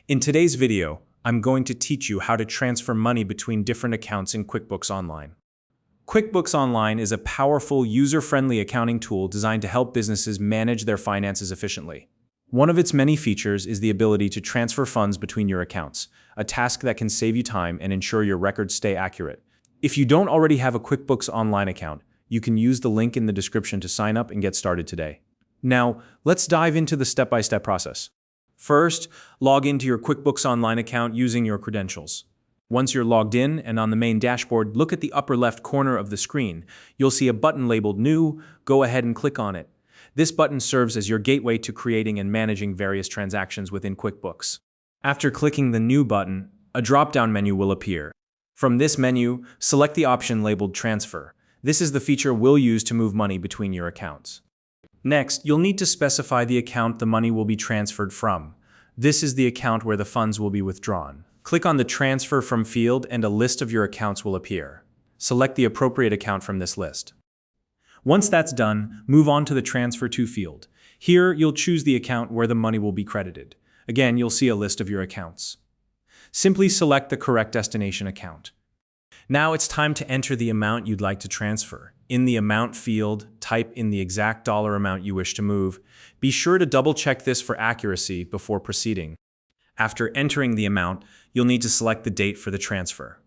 In today's video, I'm going to teach you how to transfer money between different accounts in QuickBooks Online. QuickBooks Online is a powerful, user-friendly accounting tool designed to help businesses manage their finances efficiently. One of its many features is the ability to transfer funds between your accounts, a task that can save you time and ensure your records stay accurate. If you don't already have a QuickBooks Online account, you can use the link in the description to sign up and get started today. Now, let's dive into the step-by-step process. First, log into your QuickBooks Online account using your credentials. Once you're logged in and on the main dashboard, look at the upper left corner of the screen. You'll see a button labeled New. Go ahead and click on it. This button serves as your gateway to creating and managing various transactions within QuickBooks. After clicking the New button, a drop-down menu will appear. From this menu, select the option labeled Transfer. This is the feature we'll use to move money between your accounts. Next, you'll need to specify the account the money will be transferred from. This is the account where the funds will be withdrawn. Click on the Transfer From field and a list of your accounts will appear. Select the appropriate account from this list. Once that's done, move on to the Transfer To field. Here, you'll choose the account where the money will be credited. Again, you'll see a list of your accounts. Simply select the correct destination account. Now it's time to enter the amount you'd like to transfer. In the Amount field, type in the exact dollar amount you wish to move. Be sure to double-check this for accuracy before proceeding. After entering the amount, you'll need to select the date for the transfer.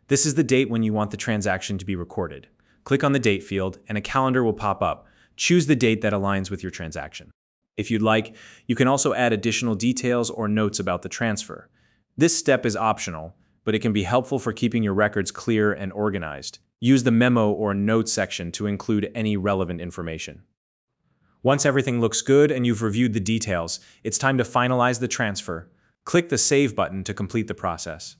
This is the date when you want the transaction to be recorded. Click on the Date field, and a calendar will pop up. Choose the date that aligns with your transaction. If you'd like, you can also add additional details or notes about the transfer. This step is optional, but it can be helpful for keeping your records clear and organized. Use the Memo or Notes section to include any relevant information. Once everything looks good and you've reviewed the details, it's time to finalize the transfer. Click the Save button to complete the process.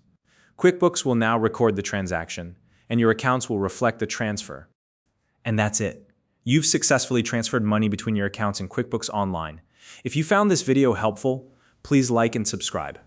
QuickBooks will now record the transaction, and your accounts will reflect the transfer. And that's it. You've successfully transferred money between your accounts in QuickBooks Online. If you found this video helpful, please like and subscribe.